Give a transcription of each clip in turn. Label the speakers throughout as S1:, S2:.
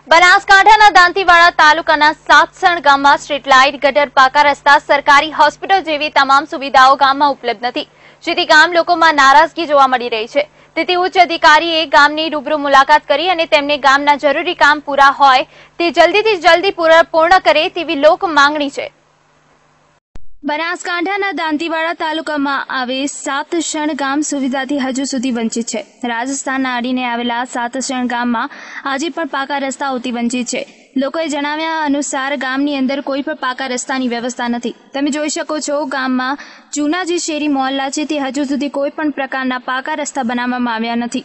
S1: બનાસકાંઠાના દાંતીવાડા તાલુકાના સાતસણ ગામમાં સ્ટ્રીટ લાઇટ, ગટર, પાકા રસ્તા, સરકારી હોસ્પિટલ જેવી તમામ સુવિધાઓ ગામમાં ઉપલબ્ધ નથી, જેથી ગામ લોકોમાં નારાજગી જોવા મળી રહી છે। તેથી ઉચ્ચ અધિકારીએ ગામની રૂબરૂ મુલાકાત કરી અને તેમને ગામના જરૂરી કામ પૂરા હોય તે જલ્દીથી જલ્દી પૂર્ણ કરે તેવી લોક માંગણી છે। બનાસકાંઠાના દાંતીવાડા તાલુકામાં આવે સાતસણ ગામ સુવિધાથી હજુ સુધી વંચિત છે। રાજસ્થાનના અડીને આવેલા સાતસણ ગામમાં આજે પણ પાકા રસ્તાઓથી વંચિત છે। લોકોએ જણાવ્યા અનુસાર ગામની અંદર કોઈ પણ પાકા રસ્તાની વ્યવસ્થા નથી। તમે જોઈ શકો છો ગામમાં જૂના જે શેરી મોહલ્લા છે તે હજુ સુધી કોઈ પણ પ્રકારના પાકા રસ્તા બનાવવામાં આવ્યા નથી।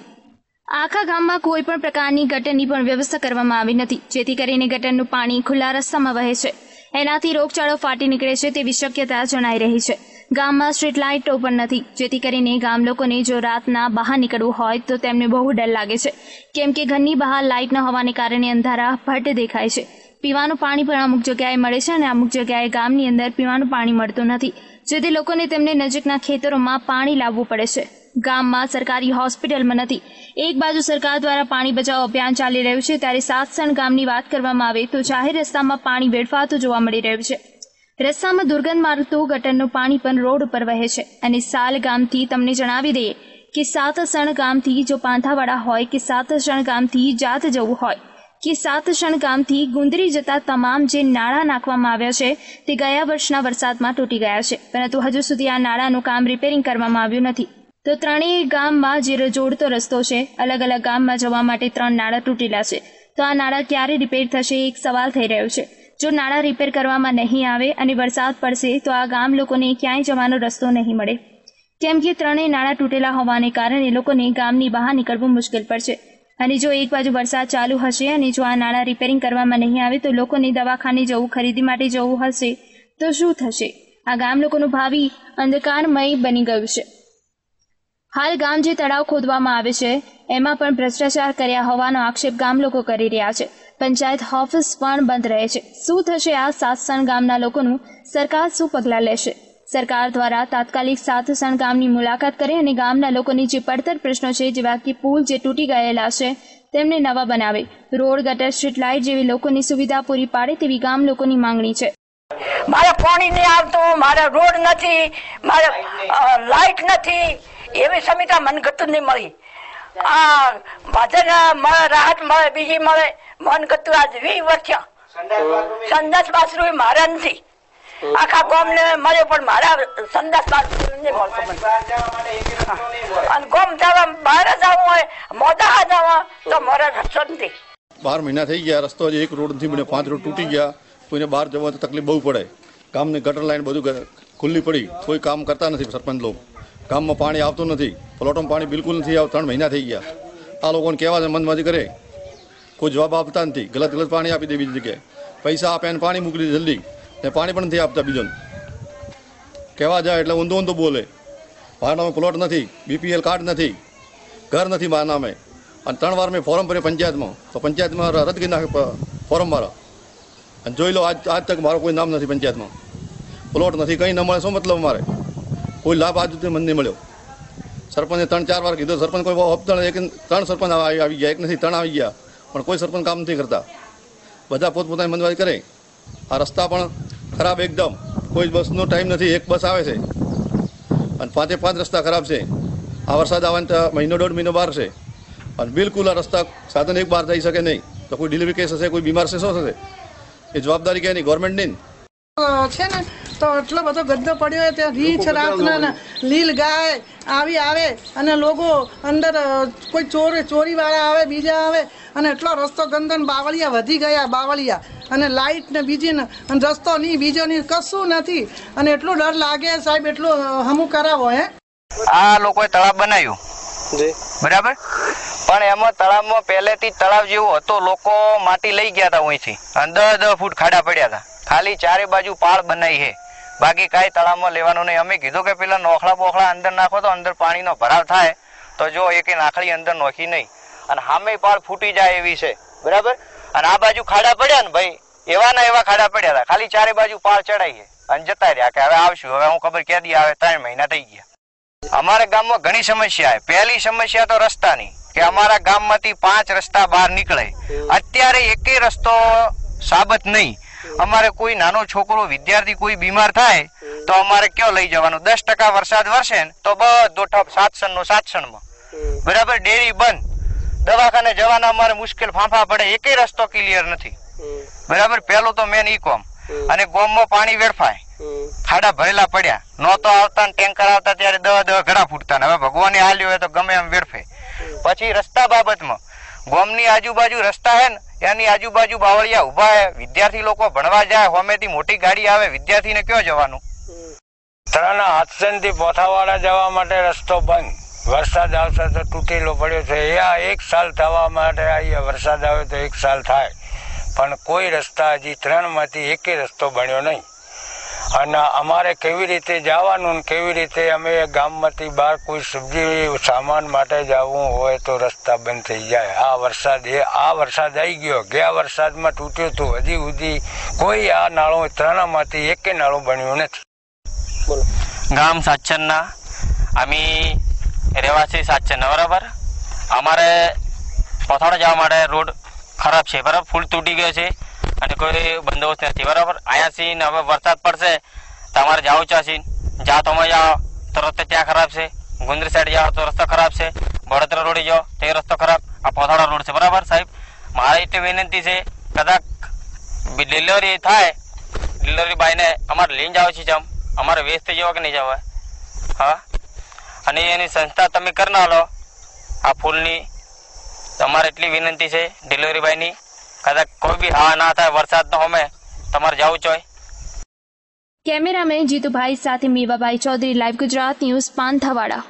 S1: આખા ગામમાં કોઈ પણ પ્રકારની ગટરની પણ વ્યવસ્થા કરવામાં આવી નથી, જેથી કરીને ગટરનું પાણી ખુલ્લા રસ્તામાં વહે છે। એનાથી રોગચાળો ફાટી નીકળે છે તેવી શક્યતા જણાઈ રહી છે। ગામમાં સ્ટ્રીટ લાઇટો પણ નથી, જેથી કરીને ગામ લોકોને જો રાતના બહાર નીકળવું હોય તો તેમને બહુ ડર લાગે છે, કેમ કે ઘરની બહાર લાઇટ ન હોવાને કારણે અંધારા ભટ્ટ દેખાય છે। પીવાનું પાણી પણ અમુક જગ્યાએ મળે છે અને અમુક જગ્યાએ ગામની અંદર પીવાનું પાણી મળતું નથી, જેથી લોકોને તેમને નજીકના ખેતરોમાં પાણી લાવવું પડે છે। ગામમાં સરકારી હોસ્પિટલમાં નથી। એક બાજુ સરકાર દ્વારા પાણી બચાવ અભિયાન ચાલી રહ્યું છે, ત્યારે સાતસણ ગામની વાત કરવામાં આવે તો જાહેર રસ્તામાં પાણી વેડફાતું જોવા મળી રહ્યું છે। રસ્તામાં દુર્ગંધ મારતું ગટરનું પાણી પણ રોડ ઉપર વહે છે। અને સાલ ગામથી તમને જણાવી દઈએ કે સાતસણ ગામથી જો પાંથાવાડા હોય કે સાતસણ ગામથી જાત જવું હોય કે સાતસણ ગામથી ગુંદરી જતા તમામ જે નાળા નાખવામાં આવ્યા છે તે ગયા વર્ષના વરસાદમાં તૂટી ગયા છે, પરંતુ હજુ સુધી આ નાળાનું કામ રિપેરિંગ કરવામાં આવ્યું નથી। તો ત્રણેય ગામમાં જે જોડતો રસ્તો છે, અલગ અલગ ગામમાં જવા માટે 3 નાળા તૂટેલા છે, તો આ નાળા ક્યારે રિપેર થશે એક સવાલ થઈ રહ્યો છે। જો નાળા રિપેર કરવામાં નહીં આવે અને વરસાદ પડશે તો આ ગામ લોકોને ક્યાંય જવાનો રસ્તો નહીં મળે, કેમ કે ત્રણેય નાળા તૂટેલા હોવાને કારણે લોકોને ગામની બહાર નીકળવું મુશ્કેલ પડશે। અને જો એક બાજુ વરસાદ ચાલુ હશે અને જો આ નાળા રિપેરિંગ કરવામાં નહીં આવે તો લોકોને દવાખાને જવું, ખરીદી માટે જવું હશે તો શું થશે? આ ગામ લોકોનું ભાવિ અંધકારમય બની ગયું છે। હાલ ગામ જે તળાવ ખોદવામાં આવે છે એમાં પણ ભ્રષ્ટાચાર કર્યા હોવાનો આક્ષેપ ગામ લોકો કરી રહ્યા છે। પંચાયત ઓફિસ પણ બંધ રહે છે। શું થશે આ સાતસણ ગામના લોકોનું? સરકાર શું પગલાં લેશે? સરકાર દ્વારા તાત્કાલિક સાતસણ ગામની મુલાકાત કરે અને ગામના લોકોની જે પડતર પ્રશ્નો છે, જેવા કે પુલ જે તૂટી ગયેલા છે તેમને નવા બનાવે, રોડ, ગટર, સ્ટ્રીટ લાઇટ જેવી લોકોની સુવિધા પૂરી પાડે તેવી ગામ લોકોની માંગણી છે।
S2: મારે પાણી નહીં આવતું, મારે રોડ નથી, મારે લાઇટ નથી, એવી સમિતા મને ગતું નહીં મળી। આ ભાજન મળે, રાહત મળે, બીજી મળે, મન ગતું આજ 20 વર્ષ સંદાસ બાથરૂમ મારા નથી। આખા ગામ ને મળે પણ મારા સંદાસ બાથરૂમ નહીં મળતો। અને ગામ જવા બહાર જવું હોય, મોદા જવા તો મારા રસ્તો નથી।
S3: 12 મહિના થઈ ગયા, રસ્તો એક રોડ નથી બને, 5 રોડ તૂટી ગયા, કોઈને બહાર જવા તો તકલીફ બહુ પડે। ગામની ગટર લાઈન બધું ખુલ્લી પડી, કોઈ કામ કરતા નથી સરપંચ લોકો। ગામમાં પાણી આવતું નથી, પ્લોટમાં પાણી બિલકુલ નથી આવતું, 3 મહિના થઈ ગયા। આ લોકોને કહેવા મનમાજી કરે, કોઈ જવાબ આપતા નથી, ગલત પાણી આપી દે બીજી જગ્યાએ, પૈસા આપે અને પાણી મોકલી દે જલ્દી, ને પાણી પણ નથી આપતા બીજોને। કહેવા જાય એટલે ઊંધો બોલે। મારા નામે પ્લોટ નથી, BPL કાર્ડ નથી, ઘર નથી મારા નામે, અને 3 વાર મેં ફોર્મ ભર્યો પંચાયતમાં, તો પંચાયતમાં રદ કરી નાખે ફોર્મ મારા, અને જોઈ લો આજ તક મારો કોઈ નામ નથી પંચાયતમાં, પ્લોટ નથી, કંઈ ન મળે, શું મતલબ મારે? કોઈ લાભ આજ સુધી મને નહીં મળ્યો। સરપંચે 3-4 વાર કીધું, સરપંચ કોઈ હપ્તા 3 સરપંચ આવી ગયા, એક નથી 3 આવી ગયા, પણ કોઈ સરપંચ કામ નથી કરતા, બધા પોતપોતાની મનમાજી કરે। આ રસ્તા પણ ખરાબ એકદમ, કોઈ બસનો ટાઈમ નથી, એક બસ આવે છે અને 5-5 રસ્તા ખરાબ છે। આ વરસાદ આવવાનો મહિનો 1.5 મહિનો બહાર છે, અને બિલકુલ આ રસ્તા સાધન એક બહાર જઈ શકે નહીં, તો કોઈ ડિલિવરી કેસ હશે, કોઈ બીમાર છે, શું થશે? એ જવાબદારી કે નહીં ગવર્મેન્ટની
S4: છે ને? તો એટલો બધો ગદ્દો પડ્યો હોય ત્યાં રીંછ રાતના લીલ ગાય આવી આવે અને લોકો અંદર કોઈ ચોરી વાળા આવે, બીજા આવે, અને એટલો રસ્તો ગંદન, બાવળિયા વધી ગયા, બાવળિયા અને લાઇટ ને બીજી ને, અને રસ્તો નહીં, બીજો નહીં, કશું નથી, અને એટલો ડર લાગે સાહેબ, એટલું હમું કરાવો।
S5: આ લોકોએ તળાવ બનાવ્યું બરાબર, પણ એમાં તળાવમાં પહેલેથી તળાવ જેવું હતું, લોકો માટી લઈ ગયા હતા અહીંથી, 10-10 ફૂટ ખાડા પડ્યા હતા, ખાલી 4 બાજુ પાળ બનાવી છે, બાકી કાંઈ તળાવમાં લેવાનું નહીં। અમે કીધું કે પેલા નોખલા બોખલા અંદર નાખો તો અંદર પાણીનો ભરાવ થાય, તો જો એક નાખડી અંદર નોખી નહીં, અને સામે પાળ ફૂટી જાય એવી છે બરાબર। અને આ બાજુ ખાડા પડ્યા ને ભાઈ, એવા ખાડા પડ્યા હતા, ખાલી 4 બાજુ પાળ ચડાઈ છે અને જતા રહ્યા કે હવે આવશું, હવે હું ખબર ક્યાંથી આવે, 3 મહિના થઈ ગયા। અમારા ગામમાં ઘણી સમસ્યા છે। પહેલી સમસ્યા તો રસ્તાની, કે અમારા ગામમાંથી 5 રસ્તા બહાર નીકળે, અત્યારે એકેય રસ્તો સાબત નહીં. અમારે કોઈ નાનો છોકરો વિદ્યાર્થી કોઈ બીમાર થાય તો અમારે કયો લઈ જવાનું? 10% વરસાદ વરસે ને તો બધો ઠપ સાતસણમાં. બરાબર, ડેરી બંધ, દવાખાને જવાના અમારે મુશ્કેલ ફાંફા પડે, એકેય રસ્તો ક્લિયર નથી. બરાબર, પેલું તો મેન ઈ કોમ. અને ગોમમાં પાણી વેડફાય, ખાડા ભરેલા પડ્યા, નહોતો આવતા ને ટેન્કર આવતા ત્યારે દવા ઘડા ફૂટતા. હવે ભગવાને હાલ્યો હોય તો ગમે એમ વેડફે. પછી રસ્તા બાબતમાં ગોમની આજુબાજુ રસ્તા હે ને એની આજુબાજુ બાવળિયા ઉભા હે, વિદ્યાર્થી લોકો ભણવા જાય, હોમેથી મોટી ગાડી આવે, વિદ્યાર્થીને ક્યાં જવાનું?
S6: તળાના હાથસન થી પોથાવાડા જવા માટે રસ્તો બંધ. વરસાદ આવશે તો તૂટેલો પડ્યો છે. એક સાલ થવા માટે અહીંયા વરસાદ આવે તો 1 સાલ થાય, પણ કોઈ રસ્તા હજી 3માંથી એકેય રસ્તો બન્યો નહીં. અને અમારે કેવી રીતે જવાનું ને કેવી રીતે અમે ગામમાંથી બહાર કોઈ સબ્જી સામાન માટે જવું હોય તો રસ્તા બંધ થઈ જાય. આ વરસાદ આવી ગયો, ગયા વરસાદમાં તૂટ્યું હતું, હજી સુધી કોઈ આ નાળું 3માંથી એકેય નાળું બન્યું નથી.
S7: ગામ સાચરના અમે રહેવાસી સાચરના. બરાબર, અમારે પોથાડા જવા માટે રોડ ખરાબ છે. બરાબર, ફૂલ તૂટી ગયો છે અને કોઈ બંદોબસ્ત નથી. બરાબર, અહીંયાથી હવે વરસાદ પડશે તો અમારે જાવું ચાસી જા તો જાઓ તો રસ્તો ત્યાં ખરાબ છે, ગુંદરી સાઈડ જાઓ તો રસ્તો ખરાબ છે, બળોતરા રોડી જાઓ તો એ રસ્તો ખરાબ, આ પોથાડા રોડ છે. બરાબર સાહેબ, મારે એટલી વિનંતી છે, કદાચ ડિલિવરી થાય, ડિલિવરી બાયને અમારે લઈને જાવ છે, જમ અમારે વેસ્ટ જવા કે નહીં જવાય? હા, અને એની સંસ્થા તમે કરી ના લો આ ફૂલની. તમારે એટલી વિનંતી છે ડિલિવરી બાયની, કદાચ કોઈ બી હા ના થાય વરસાદ ન હોમે તમારે જવું જોઈએ.
S1: કેમેરામેન જીતુભાઈ સાથે મીવાભાઈ ચૌધરી, લાઈવ ગુજરાત ન્યૂઝ, પાંથાવાડા.